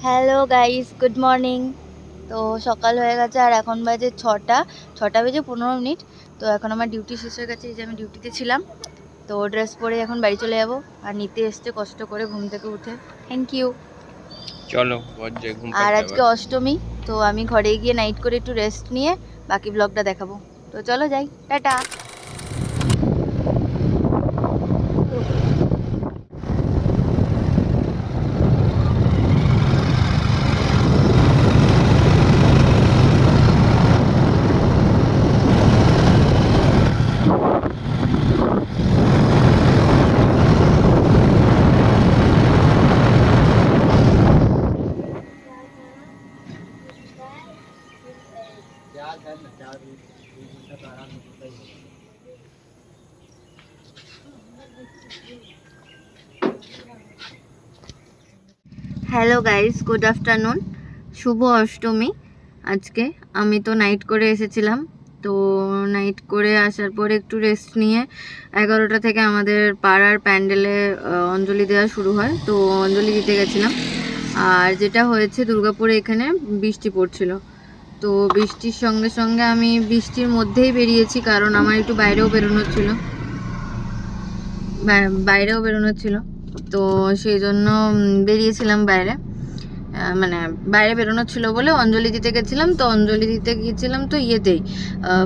Hello guys, good morning. তো সকাল হয়ে গেছে আর এখন বাজে 6টা বেজে 15 মিনিট। তো এখন আমার ডিউটি শেষ হয়ে গেছে, এই যে আমি ডিউটিতে ছিলাম। তো ড্রেস পরে এখন বাড়ি চলে যাব। আর নিতে এসছে কষ্ট করে ঘুম থেকে উঠে, থ্যাংক ইউ। চলো যে ঘুম আর পাড়তে আজকে আবার। অষ্টমী, তো আমি ঘরে গিয়ে নাইট করে একটু রেস্ট নিয়ে বাকি ব্লগটা দেখাবো। তো চলো যাই, tata. Hello guys, good afternoon. শুভ অষ্টমী আজকে। আমি তো নাইট করে এসেছিলাম। তো নাইট করে আসার পরে একটু রেস্ট নিয়ে 11টা থেকে আমাদের পাড়ার প্যান্ডেলে অঞ্জলি দেওয়া শুরু হয়, তো অঞ্জলি দিতে গেছিলাম। আর যেটা হয়েছে, দুর্গাপুরে এখানে বৃষ্টি পড়ছিল। তো বৃষ্টির সঙ্গে সঙ্গে আমি বৃষ্টির মধ্যেই বেরিয়েছি, কারণ আমার একটু বাইরেও বেরোনোর ছিল। তো সেই জন্য বেরিয়েছিলাম বাইরে। মানে বাইরে বেরোনো ছিল বলে অঞ্জলি দিতে গেছিলাম। তো অঞ্জলি দিতে গিয়েছিলাম তো ইয়েতেই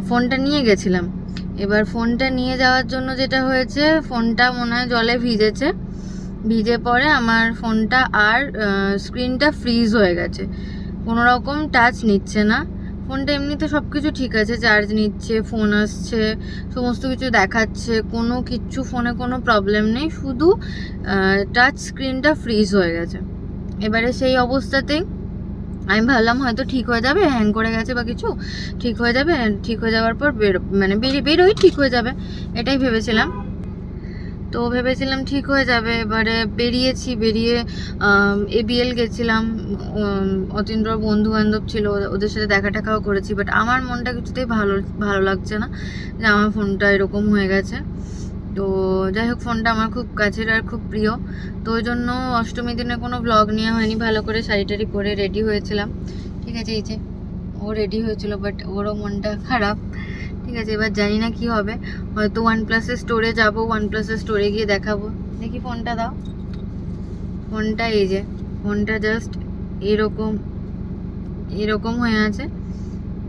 ফোনটা নিয়ে গেছিলাম। এবার ফোনটা নিয়ে যাওয়ার জন্য যেটা হয়েছে, ফোনটা মনে হয় জলে ভিজে পড়ে আমার ফোনটা, আর স্ক্রিনটা ফ্রিজ হয়ে গেছে, কোনো রকম টাচ নিচ্ছে না। ফোনটা এমনিতে সব কিছু ঠিক আছে, চার্জ নিচ্ছে, ফোন আসছে, সমস্ত কিছু দেখাচ্ছে, কোনো কিচ্ছু, ফোনে কোনো প্রবলেম নেই, শুধু টাচ স্ক্রিনটা ফ্রিজ হয়ে গেছে। এবারে সেই অবস্থাতেই আমি ভাবলাম হয়তো ঠিক হয়ে যাবে, হ্যাং করে গেছে বা কিছু, ঠিক হয়ে যাবে। ঠিক হয়ে যাওয়ার পর বেরোই ঠিক হয়ে যাবে, এটাই ভেবেছিলাম। তো ভেবেছিলাম ঠিক হয়ে যাবে। এবারে বেরিয়ে এবিএল গেছিলাম। অতীন্দ্রর বন্ধু বান্ধব ছিল, ওদের সাথে দেখা টাকাও করেছি। বাট আমার মনটা কিছুতেই ভালো ভালো লাগছে না যে আমার ফোনটা এরকম হয়ে গেছে। তো যাই হোক, ফোনটা আমার খুব কাছের আর খুব প্রিয়। তো ওই জন্য অষ্টমী দিনে কোনো ব্লগ নেওয়া হয়নি। ভালো করে শাড়ি টাড়ি পরে রেডি হয়েছিলাম, ঠিক আছে। এই যে ও রেডি হয়েছিল, বাট ওরও মনটা খারাপ। ঠিক আছে, এবার জানি না কি হবে। হয়তো OnePlus-এর স্টোরে যাবো, OnePlus-এর স্টোরে গিয়ে দেখাবো। দেখি, ফোনটা দাও। ফোনটা এই যে, ফোনটা জাস্ট এরকম এরকম হয়ে আছে,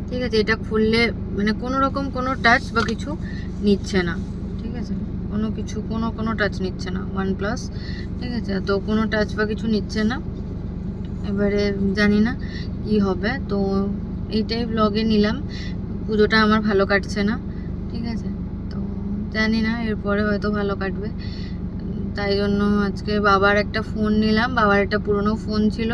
ঠিক আছে। এটা খুললে মানে কোনো রকম কোনো টাচ বা কিছু নিচ্ছে না, ঠিক আছে। কোনো টাচ নিচ্ছে না OnePlus, ঠিক আছে। তো কোনো টাচ বা কিছু নিচ্ছে না। এবারে জানি না কি হবে। তো এইটাই ব্লগে নিলাম। পুজোটা আমার ভালো কাটছে না, ঠিক আছে। তো জানি না এরপরে হয়তো ভালো কাটবে। তাই জন্য আজকে বাবার একটা ফোন নিলাম। বাবার একটা পুরনো ফোন ছিল,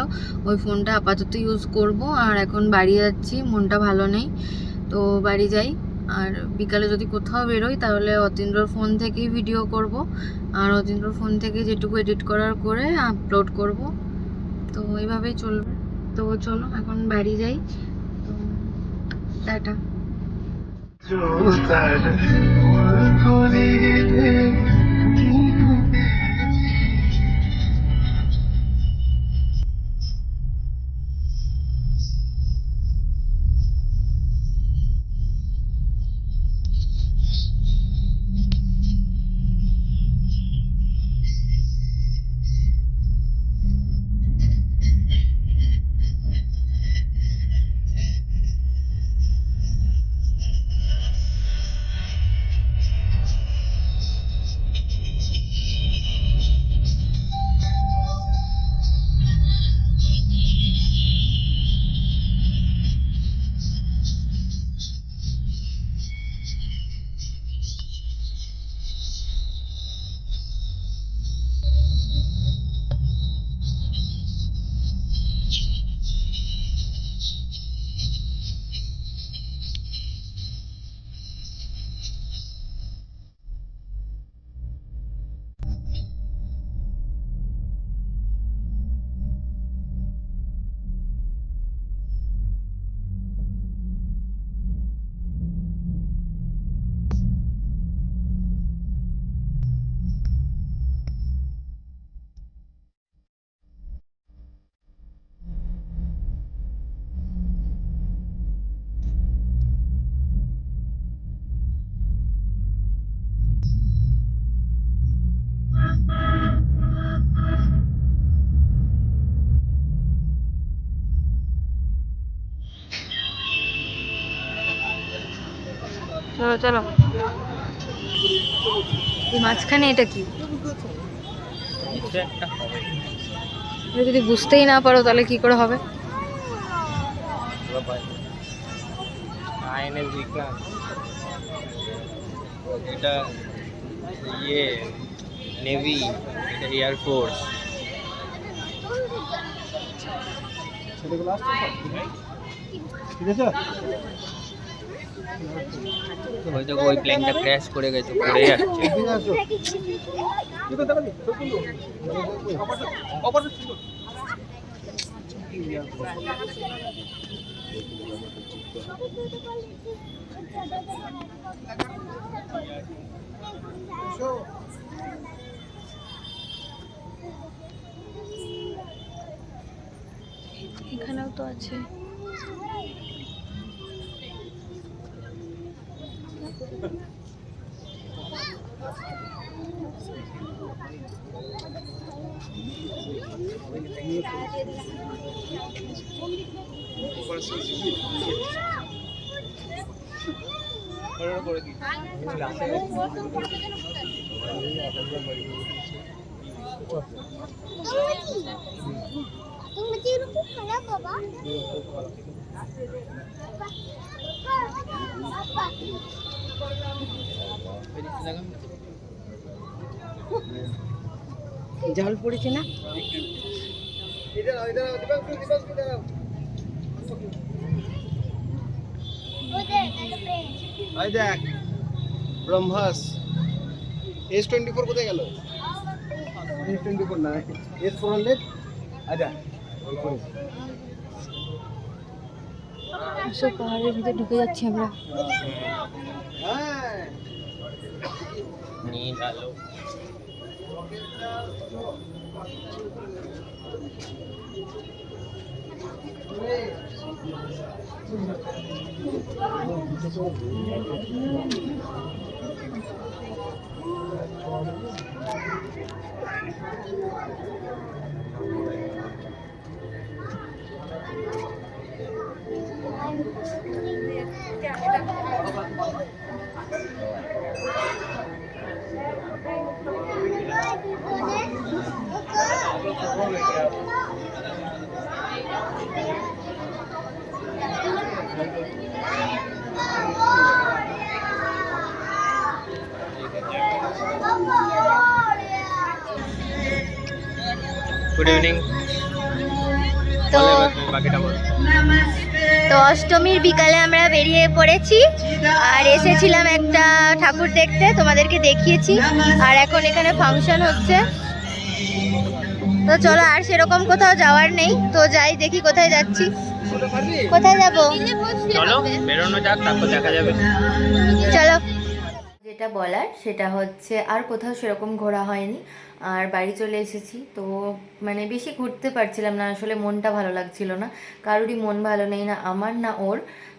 ওই ফোনটা আপাতত ইউজ করব। আর এখন বাড়ি যাচ্ছি, মনটা ভালো নেই, তো বাড়ি যাই। আর বিকালে যদি কোথাও বেরোই তাহলে অতীন্দ্রর ফোন থেকেই ভিডিও করব। আর অতীন্দ্রর ফোন থেকে যেটুকু এডিট করার করে আপলোড করব। তো এইভাবেই চলবে। তো চলো এখন বাড়ি যাই। তো টাটা। চলো চলো। এই মাঝখানে এটা কি? কিছু একটা হবে। এটা যদি বুঝতেই না পারো তাহলে কি করে হবে? আইএনএস বিক্রান্ত, এটা ইয়ে নেভি, এটা এয়ারফোর্স। ওই দেখো ওই প্লেনটা ক্র্যাশ করে গেছে, পড়ে যাচ্ছে। এখানেও তো আছে। জল পড়েছে না? দেখ ব্রহ্মাস S24 কোথায় গেল? S24 না, S400। আচ্ছা সব পাহাড়ের ভিতরে ঢুকে যাচ্ছি আমরা। হ্যাঁ নীল আলো। Good evening. তো বাকিটা বল। তো অষ্টমীর বিকালে আমরা বেরিয়ে পড়েছি আর এসেছিলাম একটা ঠাকুর দেখতে, তোমাদেরকে দেখিয়েছি। আর এখন এখানে ফাংশন হচ্ছে। তো চলো, আর সেরকম কোথাও যাওয়ার নেই, তো যাই দেখি কোথায় যাচ্ছি। কোথায় যাব? চলো বেরোনো যাক, তারপর দেখা যাবে। চলো। যেটা বলার সেটা হচ্ছে আর কোথাও সেরকম ঘোরা হয়নি, আর বাড়ি চলে এসেছি। তো মানে বেশি ঘুরতে পারছিলাম না, আসলে মনটা ভালো লাগছিল না। কারোরই মন ভালো নেই, না আমার না ওর।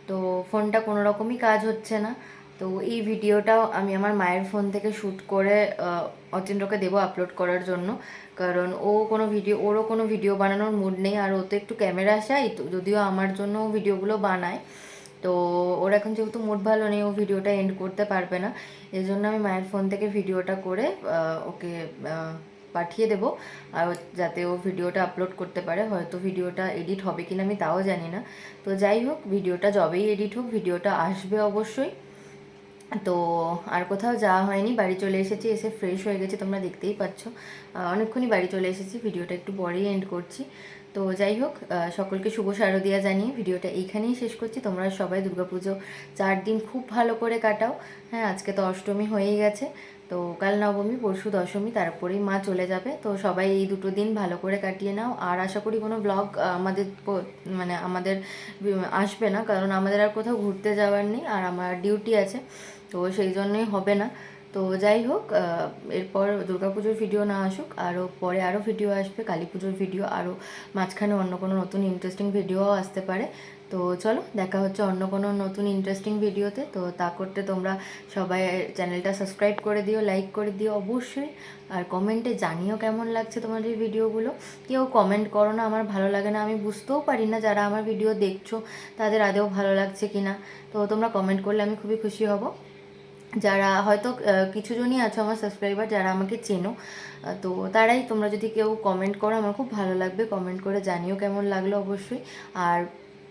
তো ফোনটা কোনো রকমই কাজ হচ্ছে না। তো এই ভিডিওটাও আমি আমার মায়ের ফোন থেকে শ্যুট করে অচিন্দ্রকে দেবো আপলোড করার জন্য, কারণ ওরও কোনো ভিডিও বানানোর মুড নেই। আর ও তো একটু ক্যামেরা শাই, তো যদিও আমার জন্য ভিডিওগুলো বানায়, তো ওর এখন যেহেতু মুড ভালো নেই, ও ভিডিওটা এন্ড করতে পারবে না। এই জন্য আমি মায়ের ফোন থেকে ভিডিওটা করে ওকে পাঠিয়ে দেবো, আর যাতে ও ভিডিওটা আপলোড করতে পারে। হয়তো ভিডিওটা এডিট হবে কিনা আমি তাও জানি না। তো যাই হোক, ভিডিওটা যবেই এডিট হোক, ভিডিওটা আসবে অবশ্যই। তো আর কোথাও যাওয়া হয়নি, বাড়ি চলে এসেছি, এসে ফ্রেশ হয়ে গেছি, তোমরা দেখতেই পাচ্ছ। অনেকক্ষণই বাড়ি চলে এসেছি, ভিডিওটা একটু পরেই এন্ড করছি। তো যাই হোক, সকলকে শুভ শারদিয়া জানিয়ে ভিডিওটা এইখানেই শেষ করছি। তোমরা সবাই দুর্গাপুজো 4 দিন খুব ভালো করে কাটাও। হ্যাঁ, আজকে তো অষ্টমী হয়েই গেছে, তো কাল নবমী, পরশু দশমী, তারপরেই মা চলে যাবে। তো সবাই এই দুটো দিন ভালো করে কাটিয়ে নাও। আর আশা করি কোনো ব্লগ আমাদের আসবে না, কারণ আমাদের আর কোথাও ঘুরতে যাওয়ার নেই, আর আমার ডিউটি আছে, তো সেই জন্যই হবে না। তো যাই হোক, এরপর দুর্গাপুজোর ভিডিও না আসুক, পরে আরও ভিডিও আসবে, কালী পুজোর ভিডিও, আরও মাঝখানে অন্য কোনো নতুন ইন্টারেস্টিং ভিডিওও আসতে পারে। তো চলো, দেখা হচ্ছে অন্য কোনো নতুন ইন্টারেস্টিং ভিডিওতে। তো তা করতে তোমরা সবাই চ্যানেলটা সাবস্ক্রাইব করে দিও, লাইক করে দিও অবশ্যই। আর কমেন্টে জানিও কেমন লাগছে তোমাদের ভিডিওগুলো। কেউ কমেন্ট করো না, আমার ভালো লাগে না, আমি বুঝতেও পারি না যারা আমার ভিডিও দেখছো তাদের আদেও ভালো লাগছে কি না। তো তোমরা কমেন্ট করলে আমি খুবই খুশি হব। যারা হয়তো কিছু জনই আছো আমার সাবস্ক্রাইবার যারা আমাকে চেনো, তো তারাই, তোমরা যদি কেউ কমেন্ট করো আমার খুব ভালো লাগবে, কমেন্ট করে জানিও কেমন লাগলো অবশ্যই। আর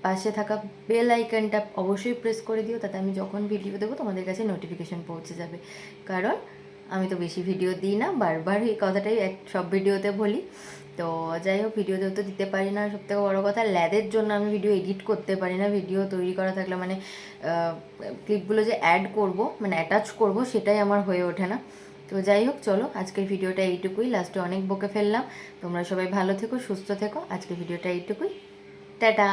পাশে থাকা বেল আইকনটা অবশ্যই প্রেস করে দিও, তাতে আমি যখন ভিডিও দেবো তোমাদের কাছে নোটিফিকেশন পৌঁছে যাবে। কারণ আমি তো বেশি ভিডিও দিই না, বারবার এই কথাটাই সব ভিডিওতে বলি। তো যাই হোক, ভিডিওতেও তো দিতে পারি না, সবথেকে বড়ো কথা ল্যাদের জন্য আমি ভিডিও এডিট করতে পারি না, ভিডিও তৈরি করা থাকলে মানে ক্লিপগুলো যে অ্যাড করব মানে অ্যাটাচ করব সেটাই আমার হয়ে ওঠে না। তো যাই হোক, চলো আজকের ভিডিওটা এইটুকুই, লাস্টে অনেক বকে ফেললাম। তোমরা সবাই ভালো থেকো, সুস্থ থেকো, আজকের ভিডিওটা এইটুকুই, টাটা।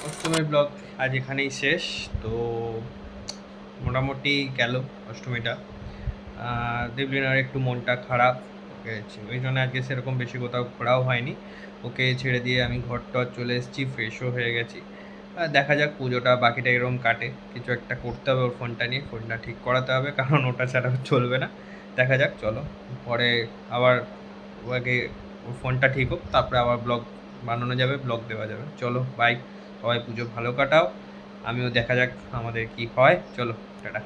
অষ্টমীর ব্লগ আজ এখানেই শেষ। তো মোটামুটি গেল অষ্টমীটা। দেবলিনার একটু মনটা খারাপ, ওকে ওই জন্য আজকে সেরকম বেশি কোথাও ঘোরাও হয়নি। ওকে ছেড়ে দিয়ে আমি ঘর টর চলে এসেছি, ফ্রেশও হয়ে গেছি। দেখা যাক পুজোটা বাকিটা এরকম কাটে, কিছু একটা করতে হবে ওর ফোনটা নিয়ে, ফোনটা ঠিক করাতে হবে, কারণ ওটা ছাড়া চলবে না। দেখা যাক, চলো পরে আবার আগে ওর ফোনটা ঠিক হোক, তারপরে আবার ব্লগ বানানো যাবে, ব্লগ দেওয়া যাবে। চলো বাই, সবাই পুজো ভালো কাটাও, আমিও দেখা যাক আমাদের কি হয়। চলো টাটা।